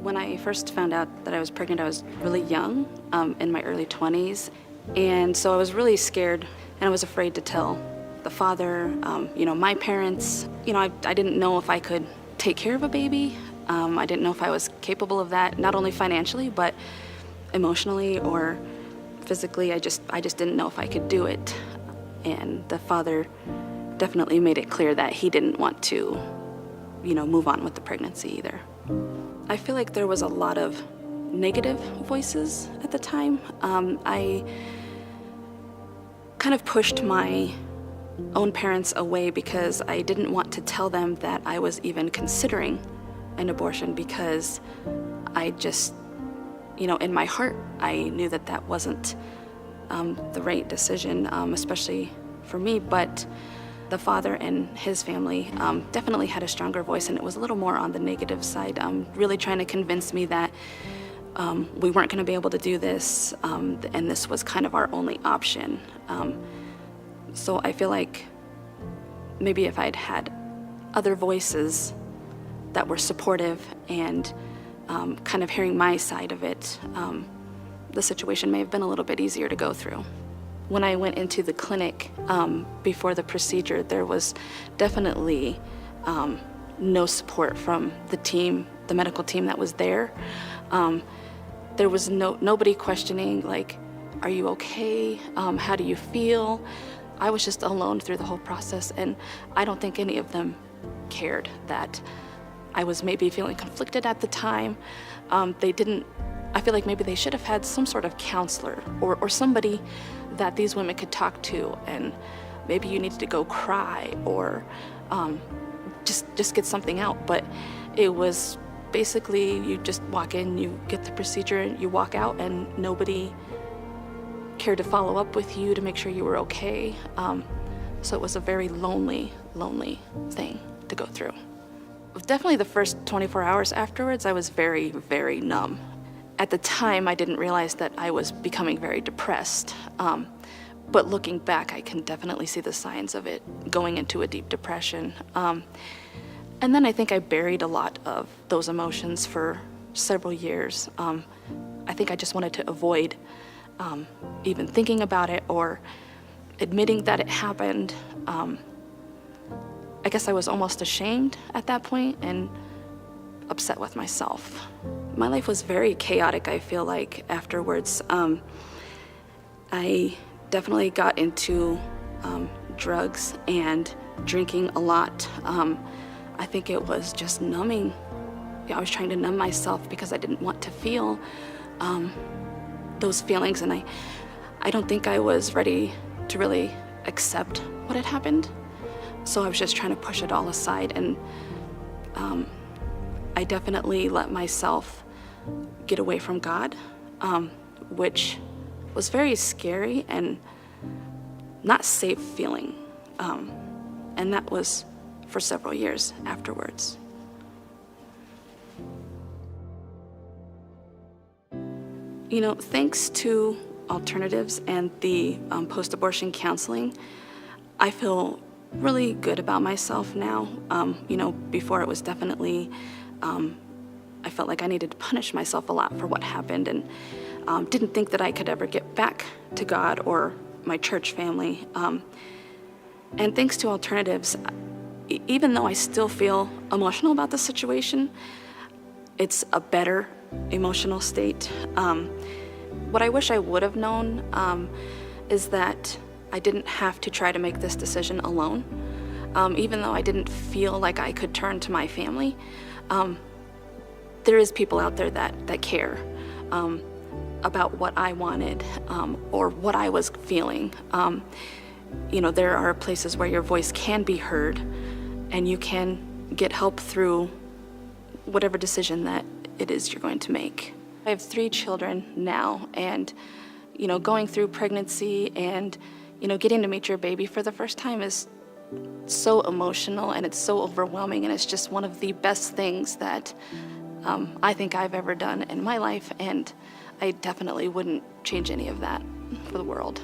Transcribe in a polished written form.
When I first found out that I was pregnant, I was really young, in my early 20s. And so I was really scared and I was afraid to tell the father, my parents. I didn't know if I could take care of a baby. I didn't know if I was capable of that, not only financially, but emotionally or physically. I just didn't know if I could do it. And the father definitely made it clear that he didn't want to, move on with the pregnancy either. I feel like there was a lot of negative voices at the time. I kind of pushed my own parents away because I didn't want to tell them that I was even considering an abortion, because I just, in my heart, I knew that that wasn't the right decision, especially for me. But the father and his family definitely had a stronger voice, and it was a little more on the negative side, really trying to convince me that we weren't going to be able to do this, and this was kind of our only option. So I feel like maybe if I'd had other voices that were supportive and kind of hearing my side of it, the situation may have been a little bit easier to go through. When I went into the clinic before the procedure, there was definitely no support from the team, the medical team that was there. There was nobody questioning, like, are you okay? How do you feel? I was just alone through the whole process, and I don't think any of them cared that I was maybe feeling conflicted at the time. I feel like maybe they should have had some sort of counselor or somebody that these women could talk to, and maybe you needed to go cry or just get something out. But it was basically you just walk in, you get the procedure, and you walk out, and nobody cared to follow up with you to make sure you were okay. So it was a very lonely thing to go through. Definitely the first 24 hours afterwards, I was very, very numb. At the time, I didn't realize that I was becoming very depressed. But looking back, I can definitely see the signs of it going into a deep depression. And then I think I buried a lot of those emotions for several years. I think I just wanted to avoid even thinking about it or admitting that it happened. I guess I was almost ashamed at that point and upset with myself. My life was very chaotic, I feel like, afterwards. I definitely got into drugs and drinking a lot. I think it was just numbing. I was trying to numb myself because I didn't want to feel those feelings, and I don't think I was ready to really accept what had happened. So I was just trying to push it all aside, and I definitely let myself get away from God, which was very scary and not safe feeling. And that was for several years afterwards. Thanks to alternatives and the post-abortion counseling, I feel really good about myself now. Before it was definitely, I felt like I needed to punish myself a lot for what happened, and didn't think that I could ever get back to God or my church family. And thanks to alternatives, even though I still feel emotional about the situation, it's a better emotional state. What I wish I would have known is that I didn't have to try to make this decision alone. Even though I didn't feel like I could turn to my family, there is people out there that care about what I wanted or what I was feeling. There are places where your voice can be heard and you can get help through whatever decision that it is you're going to make. I have 3 children now, and going through pregnancy and getting to meet your baby for the first time is so emotional, and it's so overwhelming, and it's just one of the best things that I think I've ever done in my life, and I definitely wouldn't change any of that for the world.